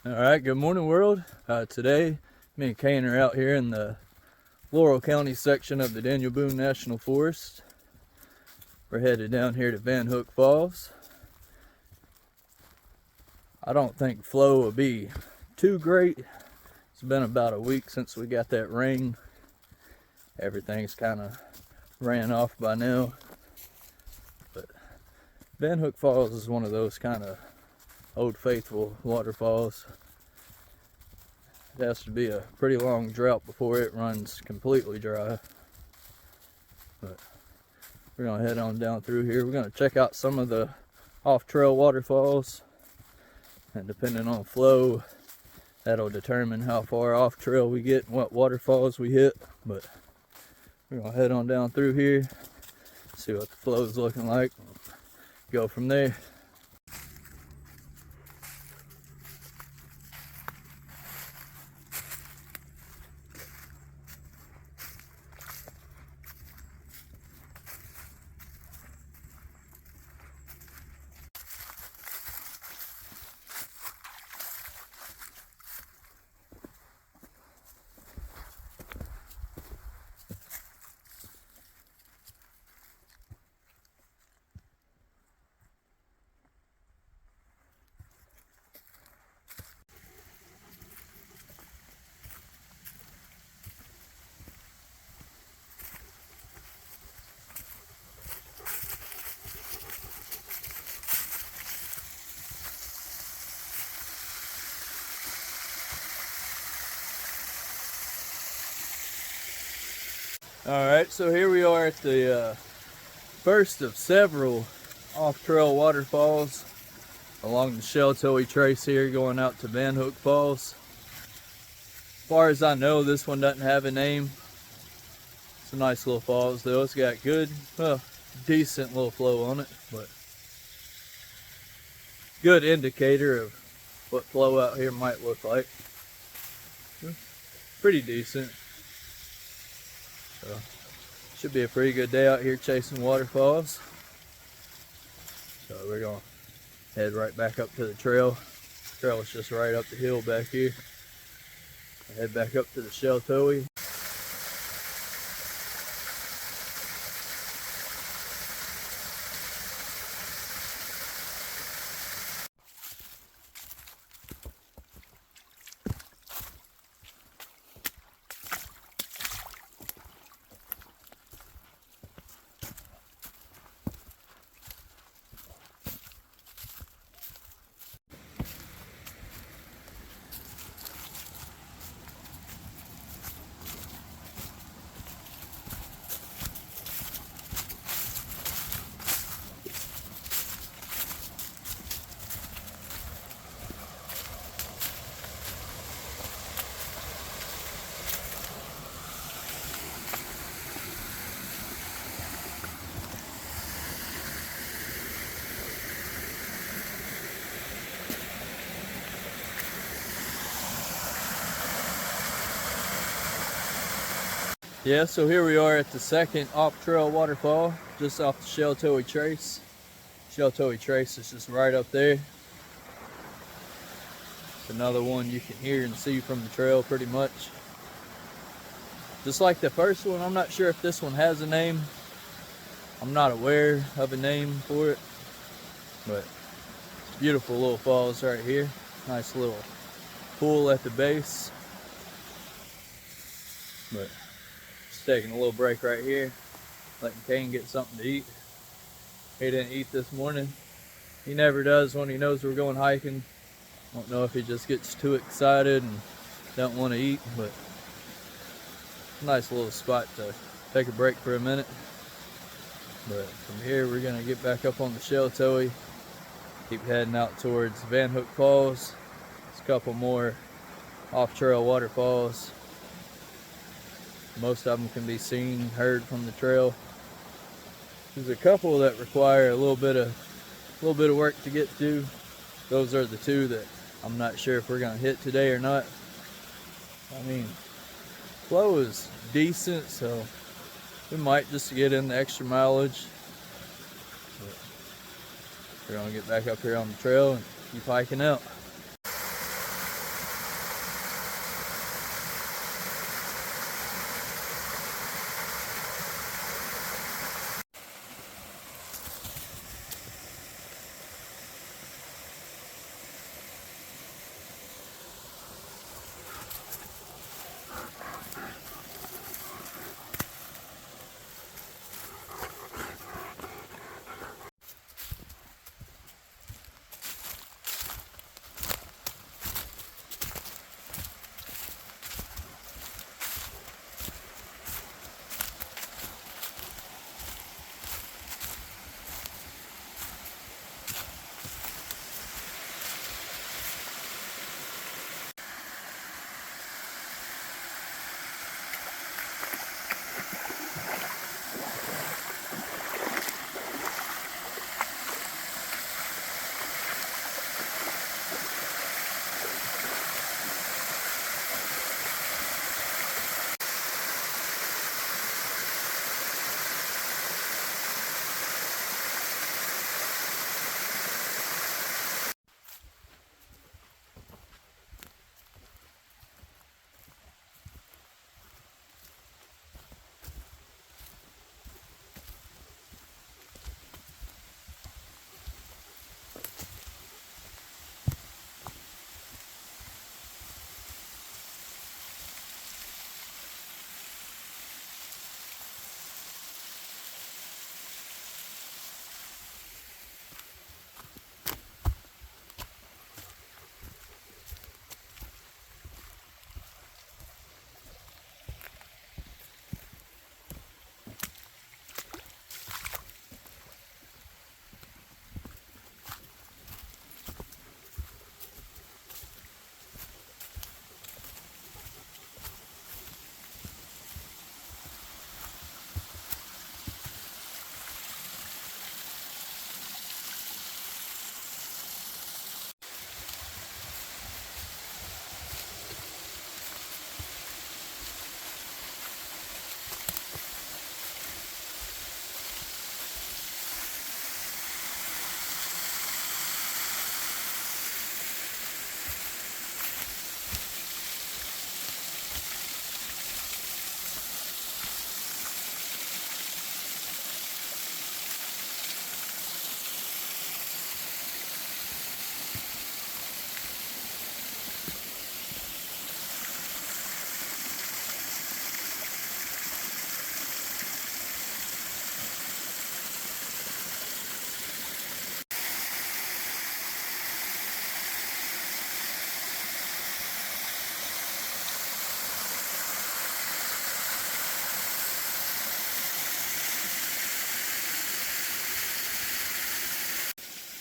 Alright, good morning world. Today, me and Kane are out here in the Laurel County section of the Daniel Boone National Forest. We're headed down here to Vanhook Falls. I don't think flow will be too great. It's been about a week since we got that rain. Everything's kind of ran off by now. But Vanhook Falls is one of those kind of old faithful waterfalls. It has to be a pretty long drought before it runs completely dry. But we're gonna head on down through here. We're gonna check out some of the off-trail waterfalls, and depending on flow, that'll determine how far off-trail we get and what waterfalls we hit. But we're gonna head on down through here, see what the flow is looking like, go from there. Alright, so here we are at the first of several off-trail waterfalls along the Sheltowee Trace here going out to Vanhook Falls. As far as I know, this one doesn't have a name. It's a nice little falls though. It's got good, well, decent little flow on it, but good indicator of what flow out here might look like. Pretty decent. So, should be a pretty good day out here chasing waterfalls. So we're gonna head right back up to the trail. The trail is just right up the hill back here. Head back up to the Sheltowee. Yeah, so here we are at the second off-trail waterfall, just off the Sheltowee Trace. Sheltowee Trace is just right up there. It's another one you can hear and see from the trail pretty much. Just like the first one, I'm not sure if this one has a name. I'm not aware of a name for it, but beautiful little falls right here. Nice little pool at the base. But taking a little break right here, letting Kane get something to eat. He didn't eat this morning. He never does when he knows we're going hiking. Don't know if he just gets too excited and don't want to eat, but nice little spot to take a break for a minute. But from here we're gonna get back up on the Sheltowee, keep heading out towards Vanhook Falls. There's a couple more off-trail waterfalls. Most of them can be seen, heard from the trail. There's a couple that require a little bit of work to get to. Those are the two that I'm not sure if we're gonna hit today or not. I mean, flow is decent, so we might just get in the extra mileage. But we're gonna get back up here on the trail and keep hiking out.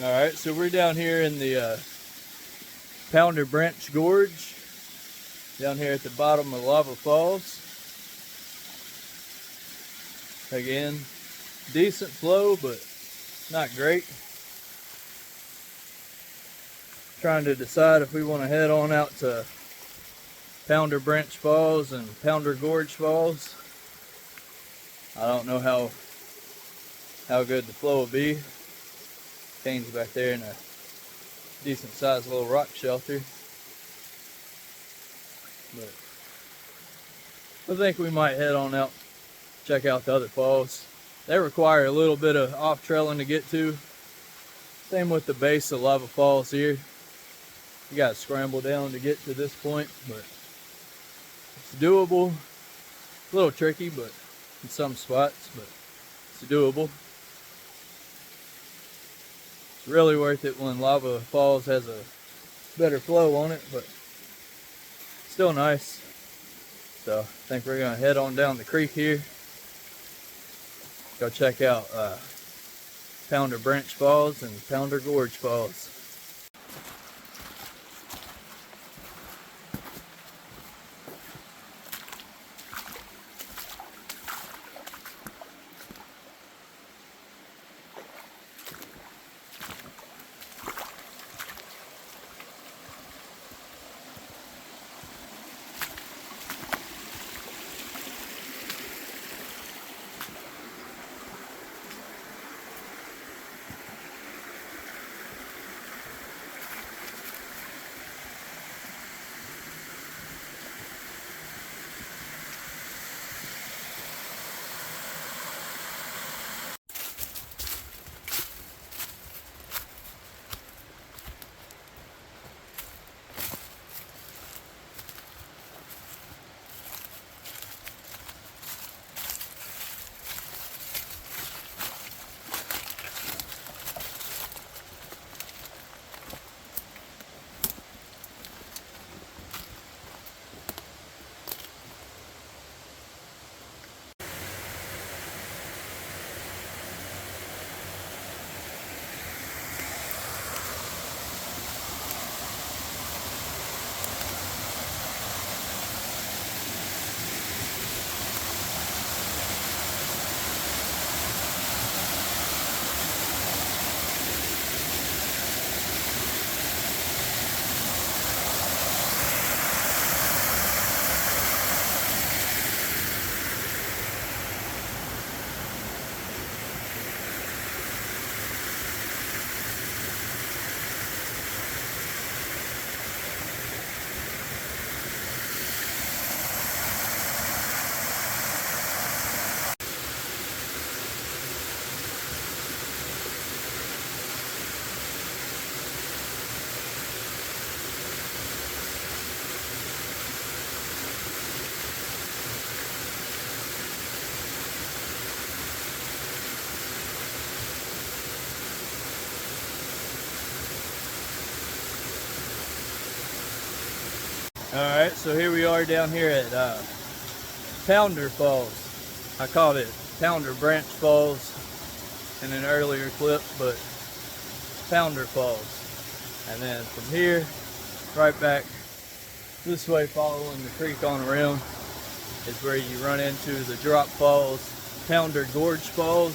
Alright, so we're down here in the Pounder Branch Gorge, down here at the bottom of Lava Falls. Again, decent flow, but not great. Trying to decide if we want to head on out to Pounder Branch Falls and Pounder Gorge Falls. I don't know how good the flow will be. Kane's back there in a decent sized little rock shelter. But I think we might head on out, check out the other falls. They require a little bit of off trailing to get to. Same with the base of Lava Falls here. You gotta scramble down to get to this point, but it's doable. A little tricky, but in some spots, but it's doable. It's really worth it when Lava Falls has a better flow on it, but still nice. So I think we're gonna head on down the creek here. Go check out Pounder Branch Falls and Pounder Gorge Falls. Alright, so here we are down here at Pounder Falls. I called it Pounder Branch Falls in an earlier clip, but Pounder Falls. And then from here, right back this way, following the creek on around, is where you run into the drop falls, Pounder Gorge Falls.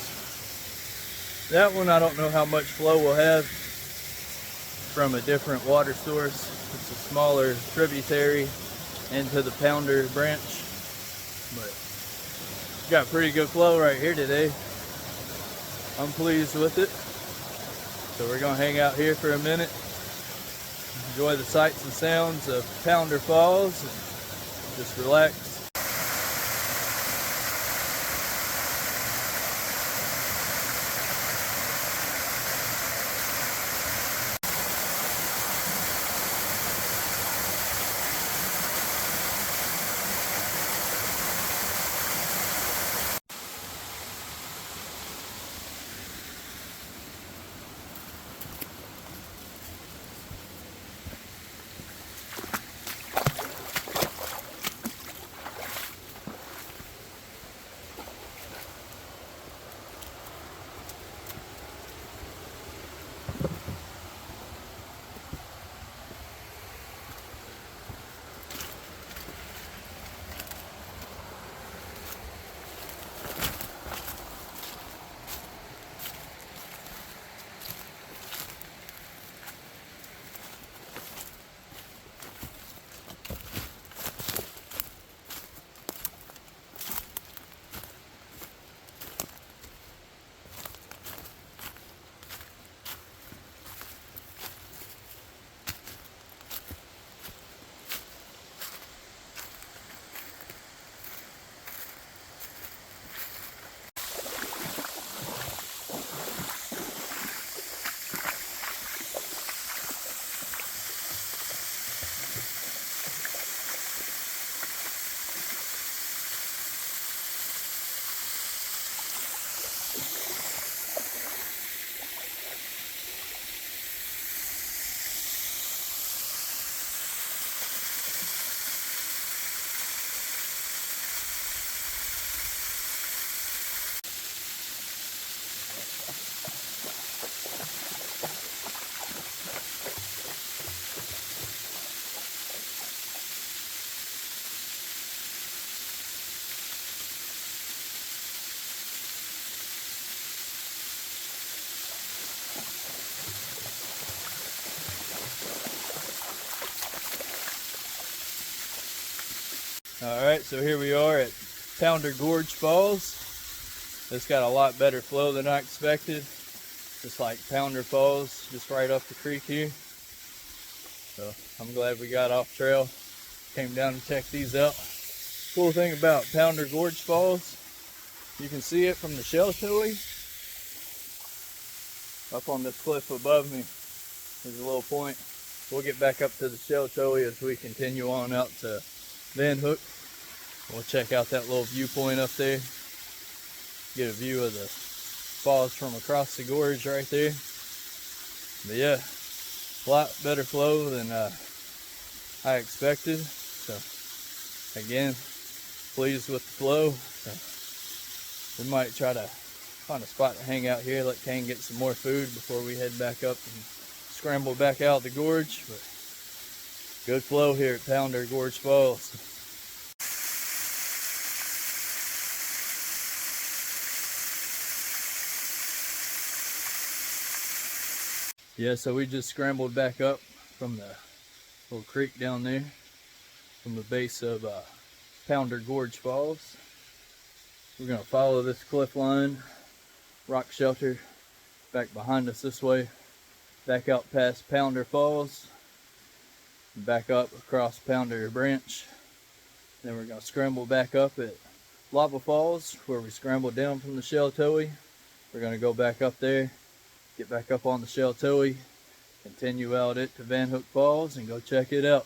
That one I don't know how much flow we'll have from a different water source. It's a smaller tributary into the Pounder Branch, but got pretty good flow right here today. I'm pleased with it. So we're gonna hang out here for a minute, enjoy the sights and sounds of Pounder Falls, and just relax. Alright, so here we are at Gorge Falls. It's got a lot better flow than I expected. Just like Pounder Falls, just right up the creek here. So I'm glad we got off trail. Came down to check these out. Cool thing about Gorge Falls, you can see it from the Sheltowee. Up on this cliff above me is a little point. We'll get back up to the Sheltowee as we continue on out to Vanhook. We'll check out that little viewpoint up there. Get a view of the falls from across the gorge right there. But yeah, a lot better flow than I expected. So again, pleased with the flow. So we might try to find a spot to hang out here, let Kane get some more food before we head back up and scramble back out the gorge. But good flow here at Gorge Falls. Yeah, so we just scrambled back up from the little creek down there, from the base of Gorge Falls. We're gonna follow this cliff line, rock shelter, back behind us this way, back out past Pounder Falls, back up across Pounder Branch. Then we're gonna scramble back up at Lava Falls, where we scrambled down from the Sheltowee. We're gonna go back up there, get back up on the Sheltowee, continue out it to Vanhook Falls and go check it out.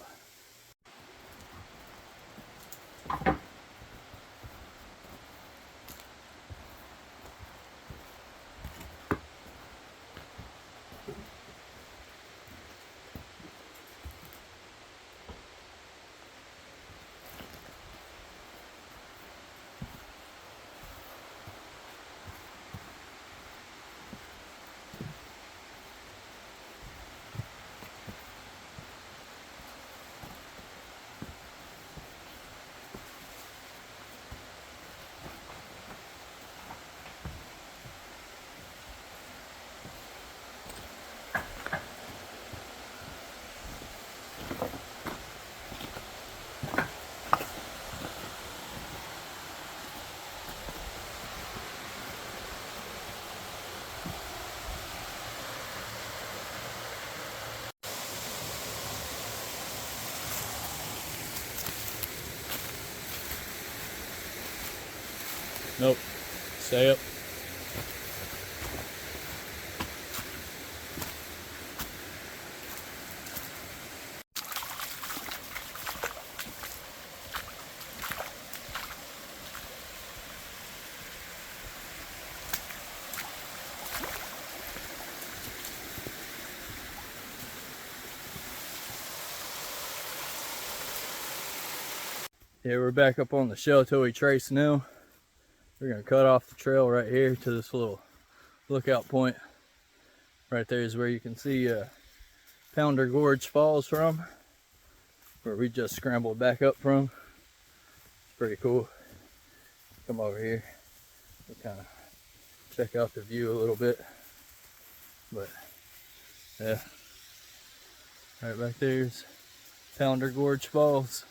Nope, stay up. Yeah, we're back up on the Sheltowee Trace now. We're gonna cut off the trail right here to this little lookout point. Right there is where you can see Gorge Falls from, where we just scrambled back up from. It's pretty cool. Come over here, we'll kind of check out the view a little bit. But yeah, right back there's Gorge Falls.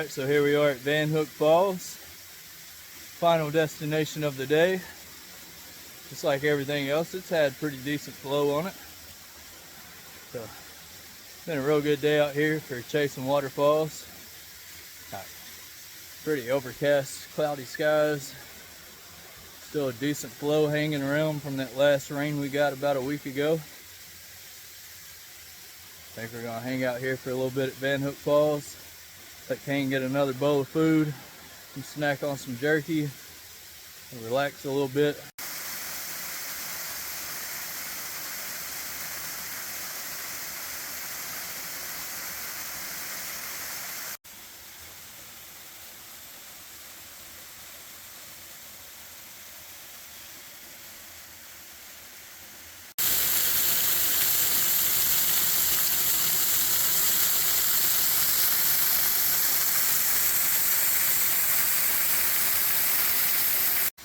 Alright, so here we are at Vanhook Falls. Final destination of the day. Just like everything else, it's had pretty decent flow on it. So, it's been a real good day out here for chasing waterfalls. Pretty overcast, cloudy skies. Still a decent flow hanging around from that last rain we got about a week ago. I think we're gonna hang out here for a little bit at Vanhook Falls. Let Kane get another bowl of food, and snack on some jerky, and relax a little bit.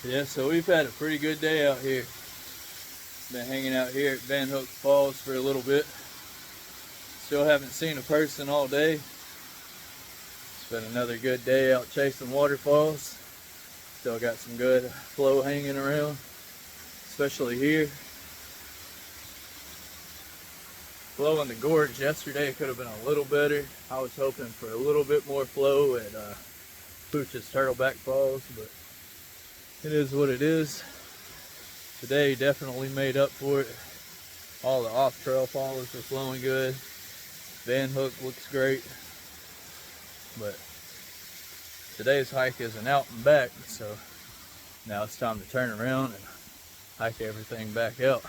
Yeah, so we've had a pretty good day out here. Been hanging out here at Vanhook Falls for a little bit. Still haven't seen a person all day. It's been another good day out chasing waterfalls. Still got some good flow hanging around, especially here. Flow in the gorge yesterday could have been a little better. I was hoping for a little bit more flow at Pooch's Turtleback Falls, but it is what it is. Today definitely made up for it. All the off-trail falls are flowing good. Vanhook looks great. But today's hike is an out and back, so now it's time to turn around and hike everything back out.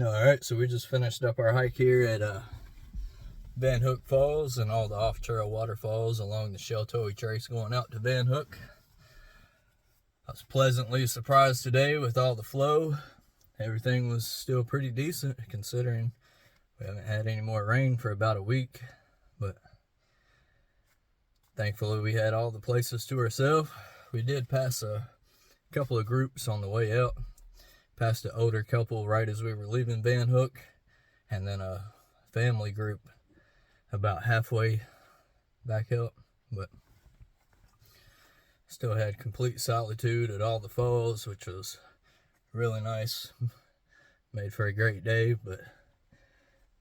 Alright, so we just finished up our hike here at Vanhook Falls and all the off-trail waterfalls along the Sheltowee Trace going out to Vanhook. I was pleasantly surprised today with all the flow. Everything was still pretty decent considering we haven't had any more rain for about a week, but thankfully we had all the places to ourselves. We did pass a couple of groups on the way out. Passed an older couple right as we were leaving Vanhook, and then a family group about halfway back out, but still had complete solitude at all the falls, which was really nice. Made for a great day, but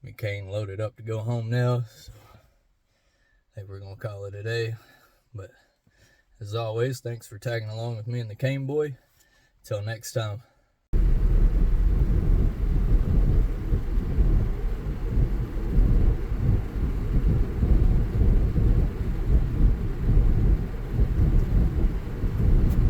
me and Kane loaded up to go home now, so I think we're gonna call it a day. But as always, thanks for tagging along with me and the Kane boy. Till next time.